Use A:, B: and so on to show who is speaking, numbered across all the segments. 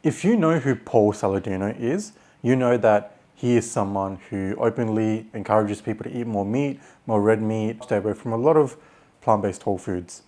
A: If you know who Paul Saladino is, you know that he is someone who openly encourages people to eat more meat, more red meat, stay away from a lot of plant-based whole foods.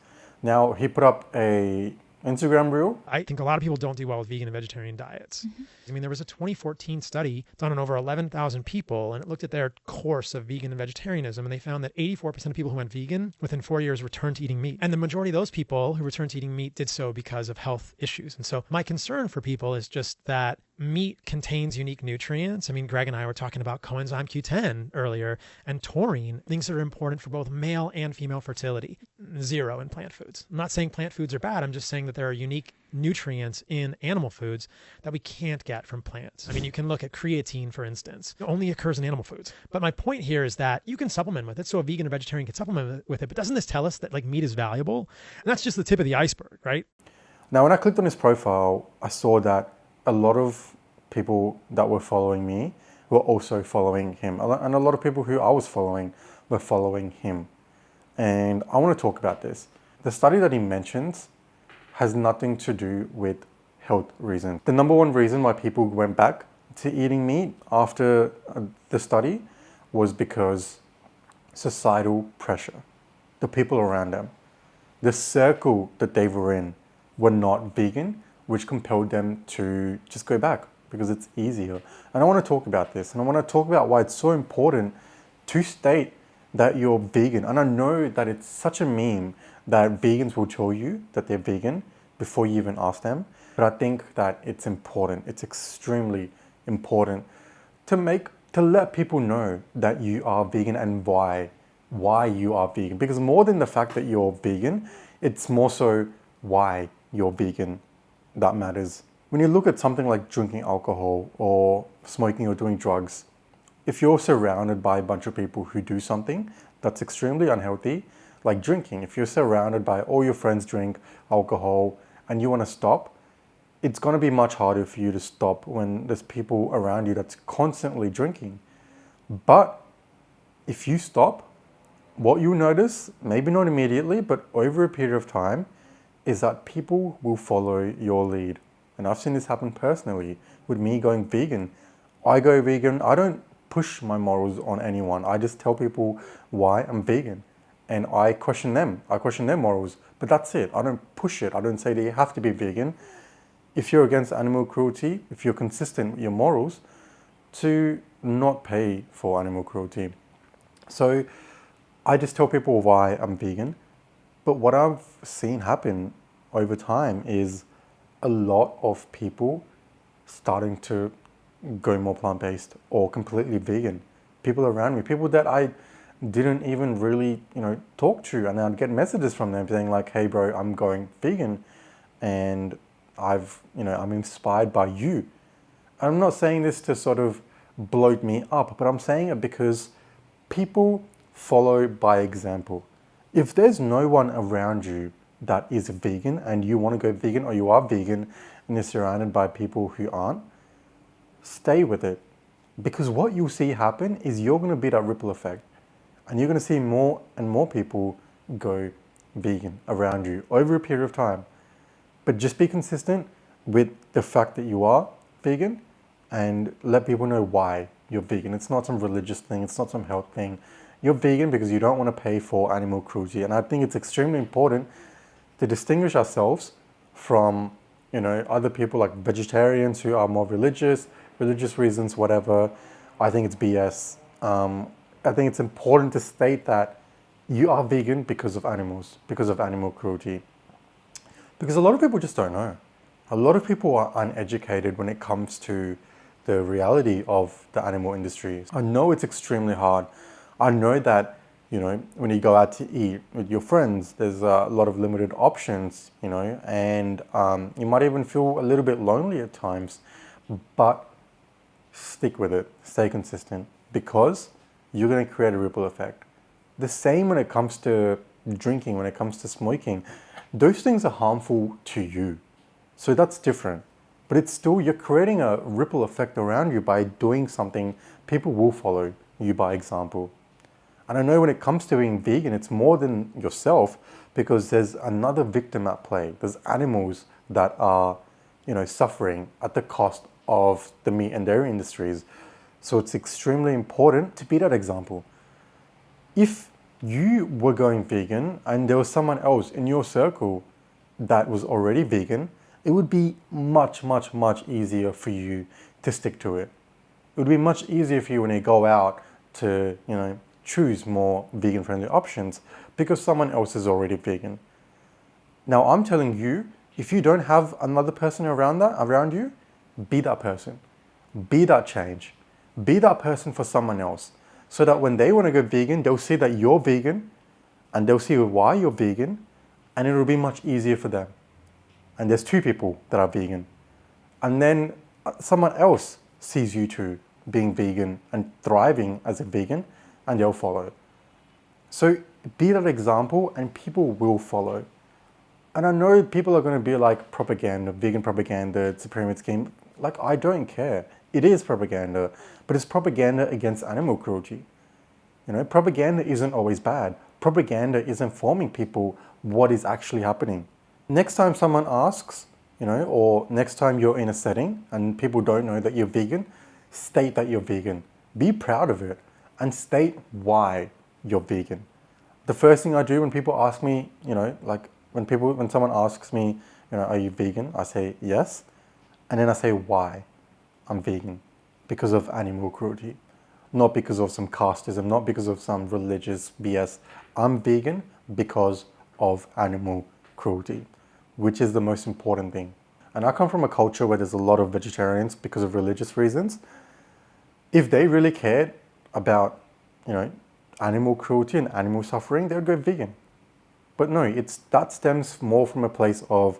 A: Now, he put up a Instagram reel.
B: I think a lot of people don't do well with vegan and vegetarian diets. I mean, there was a 2014 study done on over 11,000 people, and it looked at their course of vegan and vegetarianism, and they found that 84% of people who went vegan within 4 years returned to eating meat. And the majority of those people who returned to eating meat did so because of health issues. And so my concern for people is just that meat contains unique nutrients. I mean, Greg and I were talking about coenzyme Q10 earlier, and taurine, things that are important for both male and female fertility. Zero in plant foods. I'm not saying plant foods are bad. I'm just saying that there are unique nutrients in animal foods that we can't get from plants. I mean, you can look at creatine, for instance. It only occurs in animal foods. But my point here is that you can supplement with it. So a vegan or vegetarian can supplement with it. But doesn't this tell us that like meat is valuable? And that's just the tip of the iceberg, right?
A: Now, when I clicked on his profile, I saw that a lot of people that were following me were also following him. And a lot of people who I was following were following him. And I want to talk about this. The study that he mentions has nothing to do with health reasons. The number one reason why people went back to eating meat after the study was because societal pressure. The people around them, the circle that they were in, were not vegan, which compelled them to just go back because it's easier. And I want to talk about this, and I want to talk about why it's so important to state that you're vegan. And I know that it's such a meme that vegans will tell you that they're vegan before you even ask them. But I think that it's important. It's extremely important to let people know that you are vegan and why you are vegan. Because more than the fact that you're vegan, it's more so why you're vegan that matters. When you look at something like drinking alcohol or smoking or doing drugs, if you're surrounded by a bunch of people who do something that's extremely unhealthy, like drinking, if you're surrounded by all your friends drink alcohol and you want to stop, it's going to be much harder for you to stop when there's people around you that's constantly drinking. But if you stop, what you'll notice, maybe not immediately, but over a period of time, is that people will follow your lead. And I've seen this happen personally with me going vegan. I go vegan, I don't push my morals on anyone. I just tell people why I'm vegan. And I question them. I question their morals. But that's it. I don't push it. I don't say that you have to be vegan. If you're against animal cruelty, if you're consistent with your morals, to not pay for animal cruelty. So I just tell people why I'm vegan. But what I've seen happen over time is a lot of people starting to go more plant-based or completely vegan. People around me, people that I didn't even really, talk to, and I'd get messages from them saying like, "Hey, bro, I'm going vegan, and I'm inspired by you." I'm not saying this to sort of bloat me up, but I'm saying it because people follow by example. If there's no one around you that is vegan and you want to go vegan, or you are vegan and you're surrounded by people who aren't, stay with it. Because what you'll see happen is you're going to be that ripple effect. And you're going to see more and more people go vegan around you over a period of time. But just be consistent with the fact that you are vegan and let people know why you're vegan. It's not some religious thing. It's not some health thing. You're vegan because you don't want to pay for animal cruelty. And I think it's extremely important to distinguish ourselves from, other people like vegetarians who are more religious reasons, whatever. I think it's BS. I think it's important to state that you are vegan because of animals, because of animal cruelty. Because a lot of people just don't know. A lot of people are uneducated when it comes to the reality of the animal industry. I know it's extremely hard. I know that, when you go out to eat with your friends, there's a lot of limited options, and you might even feel a little bit lonely at times, but stick with it, stay consistent, because you're going to create a ripple effect. The same when it comes to drinking, when it comes to smoking. Those things are harmful to you. So that's different. But it's still, you're creating a ripple effect around you by doing something. People will follow you by example. And I know when it comes to being vegan, it's more than yourself, because there's another victim at play. There's animals that are suffering at the cost of the meat and dairy industries. So it's extremely important to be that example. If you were going vegan and there was someone else in your circle that was already vegan, it would be much, much, much easier for you to stick to it. It would be much easier for you when you go out to, choose more vegan friendly options because someone else is already vegan. Now I'm telling you, if you don't have another person around you, be that person. Be that change. Be that person for someone else. So that when they want to go vegan, they'll see that you're vegan and they'll see why you're vegan, and it'll be much easier for them. And there's two people that are vegan. And then someone else sees you too being vegan and thriving as a vegan, and they'll follow. So be that example and people will follow. And I know people are going to be like, propaganda, vegan propaganda, it's a pyramid scheme. Like, I don't care. It is propaganda, but it's propaganda against animal cruelty. Propaganda isn't always bad. Propaganda is informing people what is actually happening. Next time someone asks, or next time you're in a setting and people don't know that you're vegan, state that you're vegan. Be proud of it and state why you're vegan. The first thing I do when people ask me, when someone asks me, are you vegan? I say yes. And then I say why I'm vegan. Because of animal cruelty. Not because of some casteism, not because of some religious BS. I'm vegan because of animal cruelty, which is the most important thing. And I come from a culture where there's a lot of vegetarians because of religious reasons. If they really cared about, animal cruelty and animal suffering, they would go vegan. But no, that stems more from a place of,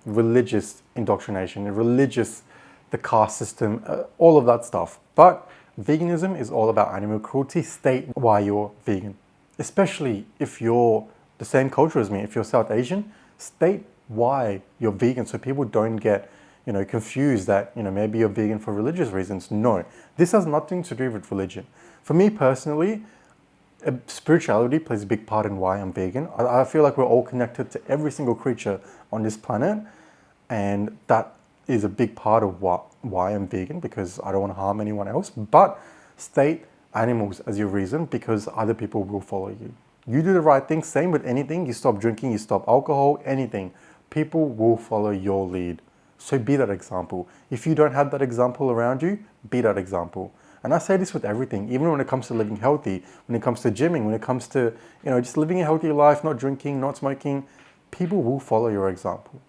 A: religious indoctrination, the caste system, all of that stuff. But veganism is all about animal cruelty. State why you're vegan. Especially if you're the same culture as me, if you're South Asian, state why you're vegan so people don't get, confused that, maybe you're vegan for religious reasons. No, this has nothing to do with religion. For me personally, spirituality plays a big part in why I'm vegan. I feel like we're all connected to every single creature on this planet, and that is a big part of why I'm vegan, because I don't want to harm anyone else. But state animals as your reason, because other people will follow you. You do the right thing, same with anything. You stop drinking, you stop alcohol, anything. People will follow your lead. So be that example. If you don't have that example around you, be that example. And I say this with everything, even when it comes to living healthy, when it comes to gymming, when it comes to, just living a healthy life, not drinking, not smoking, people will follow your example.